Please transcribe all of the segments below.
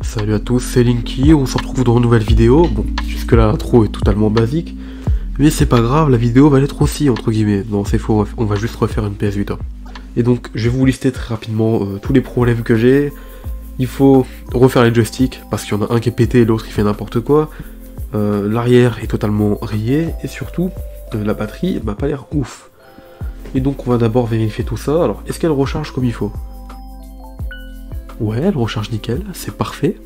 Salut à tous, c'est Linky, on se retrouve dans une nouvelle vidéo. Bon, jusque là l'intro est totalement basique, mais c'est pas grave, la vidéo va l'être aussi, entre guillemets. Non, c'est faux, on va juste refaire une PS Vita. Et donc, je vais vous lister très rapidement tous les problèmes que j'ai. Il faut refaire les joysticks, parce qu'il y en a un qui est pété et l'autre qui fait n'importe quoi. L'arrière est totalement rayé, et surtout, la batterie m'a pas l'air ouf. Et donc on va d'abord vérifier tout ça. Alors, est-ce qu'elle recharge comme il faut? Ouais, elle recharge nickel, c'est parfait.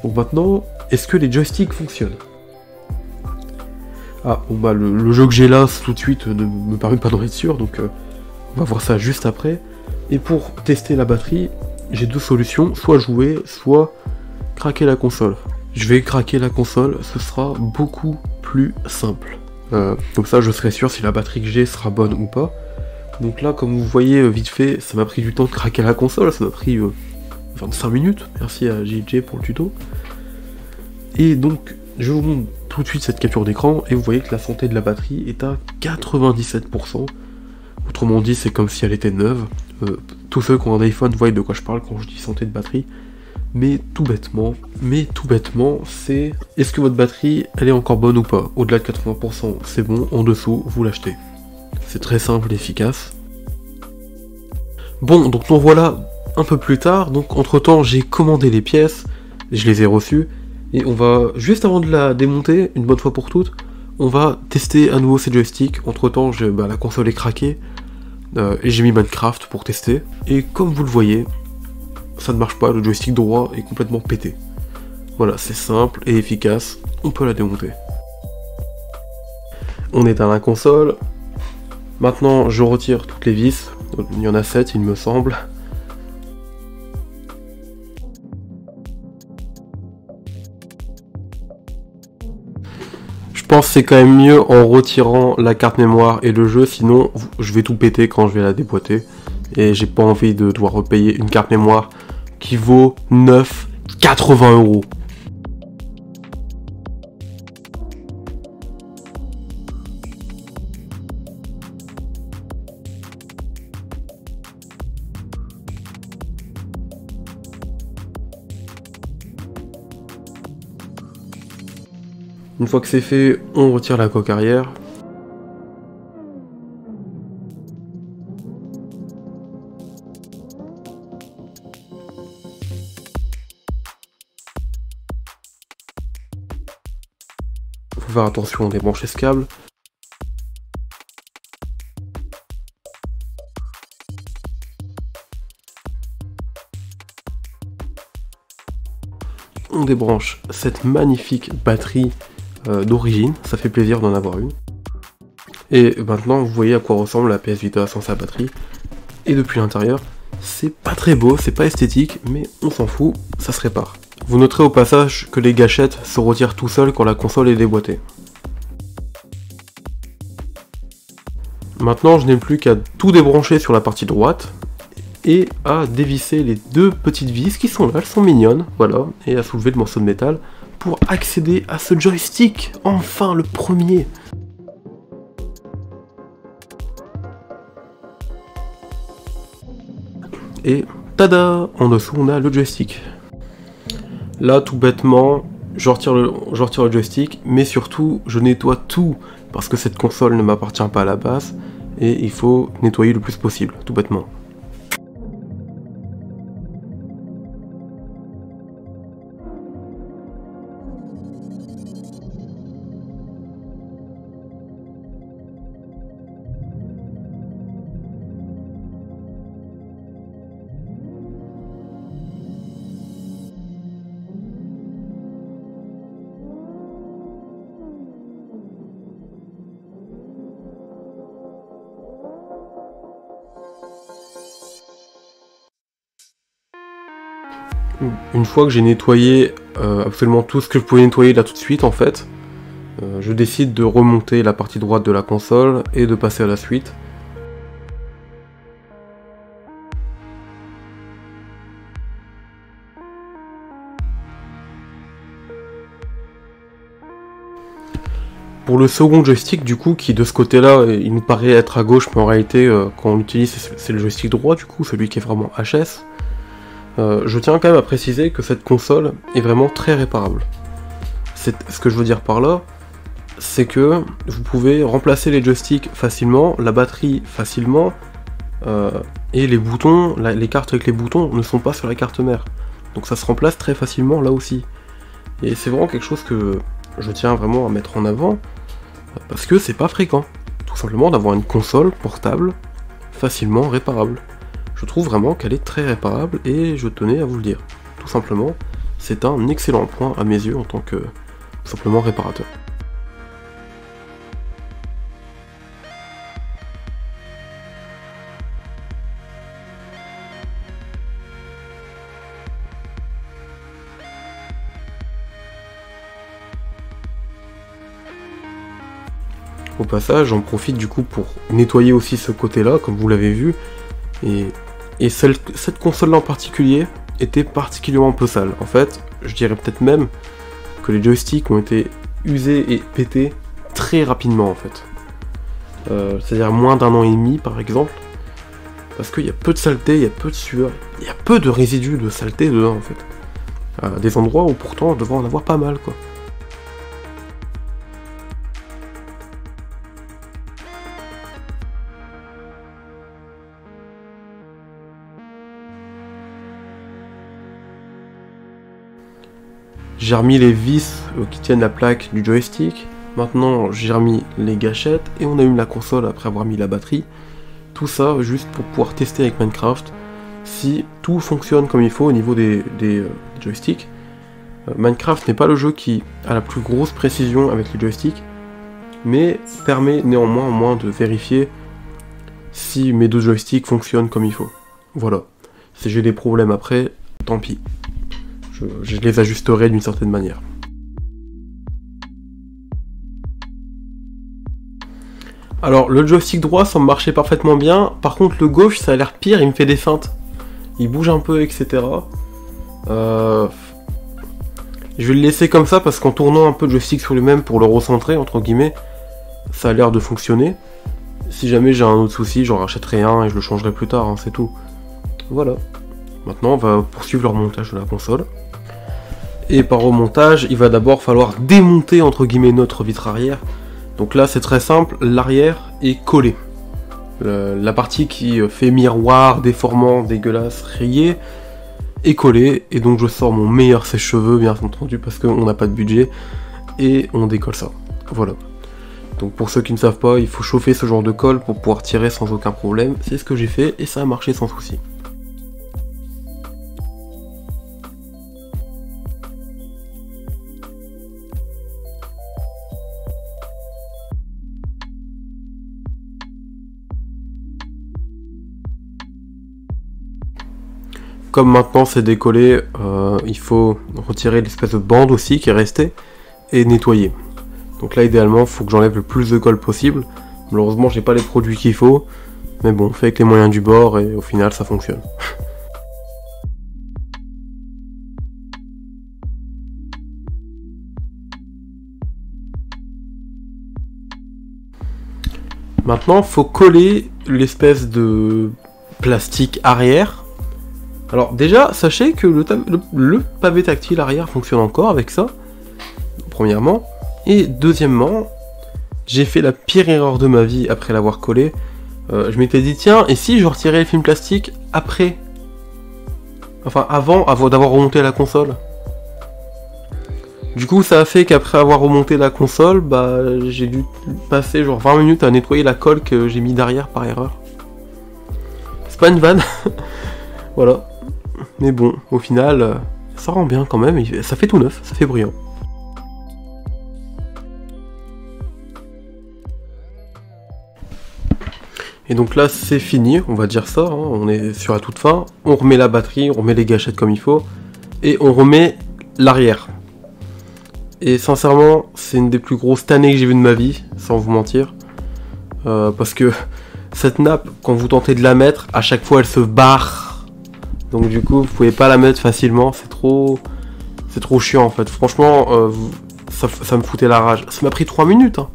Donc maintenant, est-ce que les joysticks fonctionnent? Ah, bon bah le jeu que j'ai là, tout de suite, ne me permet pas d'en être sûr, donc on va voir ça juste après. Et pour tester la batterie, j'ai deux solutions, soit jouer, soit craquer la console. Je vais craquer la console, ce sera beaucoup plus simple. Comme ça, je serai sûr si la batterie que j'ai sera bonne ou pas. Donc là, comme vous voyez, vite fait, ça m'a pris du temps de craquer la console, ça m'a pris 25 minutes, merci à JJ pour le tuto. Et donc, je vous montre tout de suite cette capture d'écran, et vous voyez que la santé de la batterie est à 97%. Autrement dit, c'est comme si elle était neuve. Tous ceux qui ont un iPhone voient de quoi je parle quand je dis santé de batterie. Mais tout bêtement, c'est... Est-ce que votre batterie, elle est encore bonne ou pas? Au-delà de 80%, c'est bon, en dessous, vous l'achetez. C'est très simple et efficace. Bon, donc nous voilà un peu plus tard. Donc entre temps, j'ai commandé les pièces, je les ai reçues, et on va, juste avant de la démonter, une bonne fois pour toutes, on va tester à nouveau ces joysticks. Entre temps, la console est craquée, et j'ai mis Minecraft pour tester. Et comme vous le voyez, ça ne marche pas, le joystick droit est complètement pété. Voilà, c'est simple et efficace, on peut la démonter. On éteint la console. Maintenant, je retire toutes les vis. Il y en a 7, il me semble. Je pense que c'est quand même mieux en retirant la carte mémoire et le jeu, sinon je vais tout péter quand je vais la déboîter. Et j'ai pas envie de devoir repayer une carte mémoire qui vaut 9,80 €. Une fois que c'est fait, on retire la coque arrière. Faut faire attention à débrancher ce câble. On débranche cette magnifique batterie d'origine, ça fait plaisir d'en avoir une. Et maintenant vous voyez à quoi ressemble la PS Vita sans sa batterie. Et depuis l'intérieur, c'est pas très beau, c'est pas esthétique, mais on s'en fout, ça se répare. Vous noterez au passage que les gâchettes se retirent tout seuls quand la console est déboîtée. Maintenant je n'ai plus qu'à tout débrancher sur la partie droite et à dévisser les deux petites vis qui sont là, elles sont mignonnes, voilà, et à soulever le morceau de métal pour accéder à ce joystick, enfin le premier. Et tada, en dessous on a le joystick. Là tout bêtement, je retire le joystick, mais surtout je nettoie tout, parce que cette console ne m'appartient pas à la base, et il faut nettoyer le plus possible, tout bêtement. Une fois que j'ai nettoyé absolument tout ce que je pouvais nettoyer là tout de suite en fait, je décide de remonter la partie droite de la console et de passer à la suite. Pour le second joystick du coup, qui de ce côté là, il nous paraît être à gauche, mais en réalité quand on l'utilise c'est le joystick droit du coup, celui qui est vraiment HS. Je tiens quand même à préciser que cette console est vraiment très réparable. Ce que je veux dire par là, c'est que vous pouvez remplacer les joysticks facilement, la batterie facilement, et les boutons, les cartes avec les boutons ne sont pas sur la carte mère. Donc ça se remplace très facilement là aussi. Et c'est vraiment quelque chose que je tiens vraiment à mettre en avant, parce que c'est pas fréquent, tout simplement d'avoir une console portable facilement réparable. Je trouve vraiment qu'elle est très réparable et je tenais à vous le dire. Tout simplement, c'est un excellent point à mes yeux en tant que tout simplement réparateur. Au passage, j'en profite du coup pour nettoyer aussi ce côté-là, comme vous l'avez vu. Et cette console-là en particulier était particulièrement peu sale. En fait, je dirais peut-être même que les joysticks ont été usés et pétés très rapidement en fait. C'est-à-dire moins d'1 an et demi par exemple. Parce qu'il y a peu de saleté, il y a peu de sueur, il y a peu de résidus de saleté dedans en fait. À des endroits où pourtant je devrais en avoir pas mal quoi. J'ai remis les vis qui tiennent la plaque du joystick, maintenant j'ai remis les gâchettes et on allume la console après avoir mis la batterie. Tout ça juste pour pouvoir tester avec Minecraft si tout fonctionne comme il faut au niveau des joysticks. Minecraft n'est pas le jeu qui a la plus grosse précision avec les joysticks, mais permet néanmoins au moins de vérifier si mes deux joysticks fonctionnent comme il faut. Voilà. Si j'ai des problèmes après, tant pis. Je les ajusterai d'une certaine manière. Alors le joystick droit semble marcher parfaitement bien, par contre le gauche ça a l'air pire, il me fait des feintes. Il bouge un peu, etc. Je vais le laisser comme ça parce qu'en tournant un peu le joystick sur lui-même pour le recentrer, entre guillemets, ça a l'air de fonctionner. Si jamais j'ai un autre souci, j'en rachèterai un et je le changerai plus tard, hein, c'est tout. Voilà. Maintenant on va poursuivre le remontage de la console. Et par remontage, il va d'abord falloir démonter entre guillemets notre vitre arrière. Donc là c'est très simple, l'arrière est collé. La partie qui fait miroir, déformant, dégueulasse, rayé, est collée. Et donc je sors mon meilleur sèche-cheveux bien entendu parce qu'on n'a pas de budget. Et on décolle ça. Voilà. Donc pour ceux qui ne savent pas, il faut chauffer ce genre de colle pour pouvoir tirer sans aucun problème. C'est ce que j'ai fait et ça a marché sans souci. Comme maintenant c'est décollé, il faut retirer l'espèce de bande aussi qui est restée et nettoyer. Donc là idéalement il faut que j'enlève le plus de colle possible. Malheureusement j'ai pas les produits qu'il faut, mais bon on fait avec les moyens du bord et au final ça fonctionne. Maintenant faut coller l'espèce de plastique arrière. Alors déjà, sachez que le pavé tactile arrière fonctionne encore avec ça, premièrement. Et deuxièmement, j'ai fait la pire erreur de ma vie après l'avoir collé. Je m'étais dit, tiens, et si je retirais le film plastique après? Enfin, avant d'avoir remonté la console. Du coup, ça a fait qu'après avoir remonté la console, bah, j'ai dû passer genre 20 minutes à nettoyer la colle que j'ai mis derrière par erreur. C'est pas une vanne. Voilà. Mais bon, au final, ça rend bien quand même, ça fait tout neuf, ça fait brillant. Et donc là, c'est fini, on va dire ça, hein, on est sur la toute fin. On remet la batterie, on remet les gâchettes comme il faut, et on remet l'arrière. Et sincèrement, c'est une des plus grosses tannées que j'ai vues de ma vie, sans vous mentir. Parce que cette nappe, quand vous tentez de la mettre, à chaque fois elle se barre. Donc du coup, vous pouvez pas la mettre facilement, c'est trop chiant en fait. Franchement, ça me foutait la rage. Ça m'a pris 3 minutes, hein,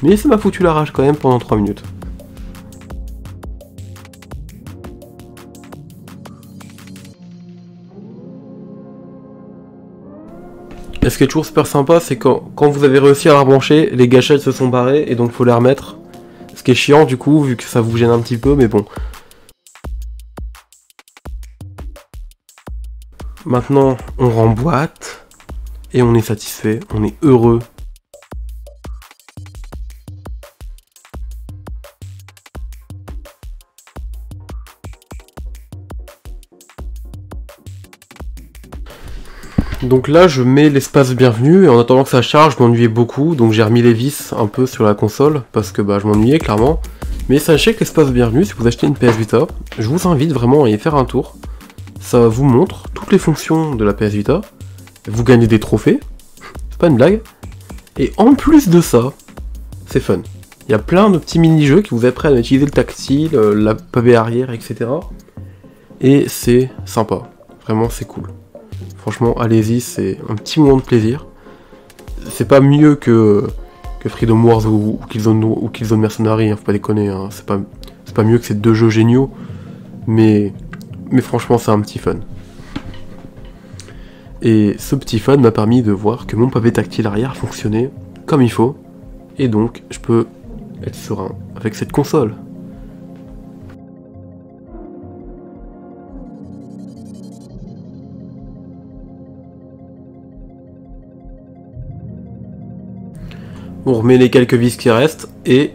mais ça m'a foutu la rage quand même pendant 3 minutes. Et ce qui est toujours super sympa, c'est quand vous avez réussi à la rebrancher, les gâchettes se sont barrées et donc faut les remettre. Ce qui est chiant du coup, vu que ça vous gêne un petit peu, mais bon. Maintenant, on remboîte et on est satisfait, on est heureux. Donc là je mets l'espace bienvenu et en attendant que ça charge je m'ennuyais beaucoup, donc j'ai remis les vis un peu sur la console parce que je m'ennuyais clairement. Mais sachez que l'espace bienvenu, si vous achetez une PS Vita, je vous invite vraiment à y faire un tour. Ça vous montre toutes les fonctions de la PS Vita, vous gagnez des trophées, c'est pas une blague, et en plus de ça, c'est fun. Il y a plein de petits mini-jeux qui vous apprennent à utiliser le tactile, la pavé arrière, etc. Et c'est sympa, vraiment c'est cool. Franchement, allez-y, c'est un petit moment de plaisir. C'est pas mieux que Freedom Wars ou Killzone Mercenary, hein, faut pas déconner, hein. C'est pas mieux que ces deux jeux géniaux, mais franchement, c'est un petit fun. Et ce petit fun m'a permis de voir que mon pavé tactile arrière fonctionnait comme il faut, et donc je peux être serein avec cette console. On remet les quelques vis qui restent et...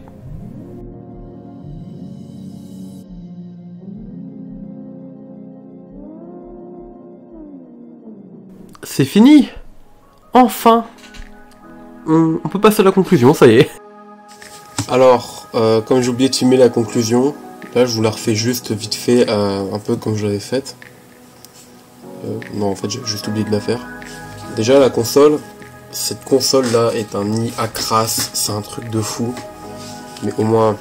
c'est fini! Enfin! On peut passer à la conclusion, ça y est. Alors, comme j'ai oublié de filmer la conclusion, là je vous la refais juste vite fait, un peu comme je l'avais faite. Non, en fait j'ai juste oublié de la faire. Déjà la console... cette console là est un nid à crasse, c'est un truc de fou. Mais au moins,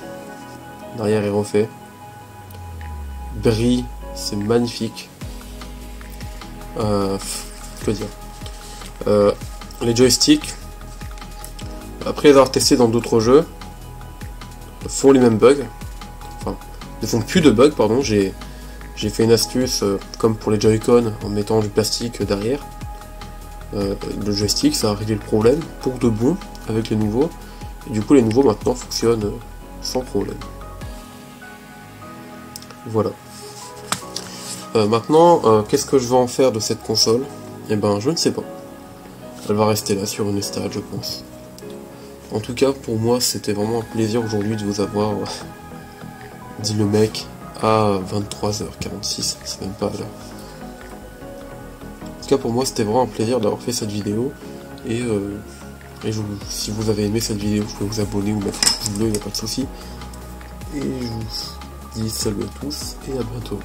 derrière est refait. Brille, c'est magnifique. Que dire, les joysticks, après les avoir testés dans d'autres jeux, font les mêmes bugs. Enfin, ne font plus de bugs, pardon. J'ai fait une astuce, comme pour les Joy-Con, en mettant du plastique derrière. Le joystick, ça a réglé le problème pour de bon avec les nouveaux, et du coup les nouveaux maintenant fonctionnent sans problème. Voilà. Maintenant, qu'est-ce que je vais en faire de cette console? Eh ben, je ne sais pas. Elle va rester là sur une estrade, je pense. En tout cas, pour moi, c'était vraiment un plaisir aujourd'hui de vous avoir dit le mec à 23h46, c'est même pas là. En tout cas, pour moi, c'était vraiment un plaisir d'avoir fait cette vidéo. Et si vous avez aimé cette vidéo, vous pouvez vous abonner ou mettre un pouce bleu, il n'y a pas de souci. Et je vous dis salut à tous et à bientôt.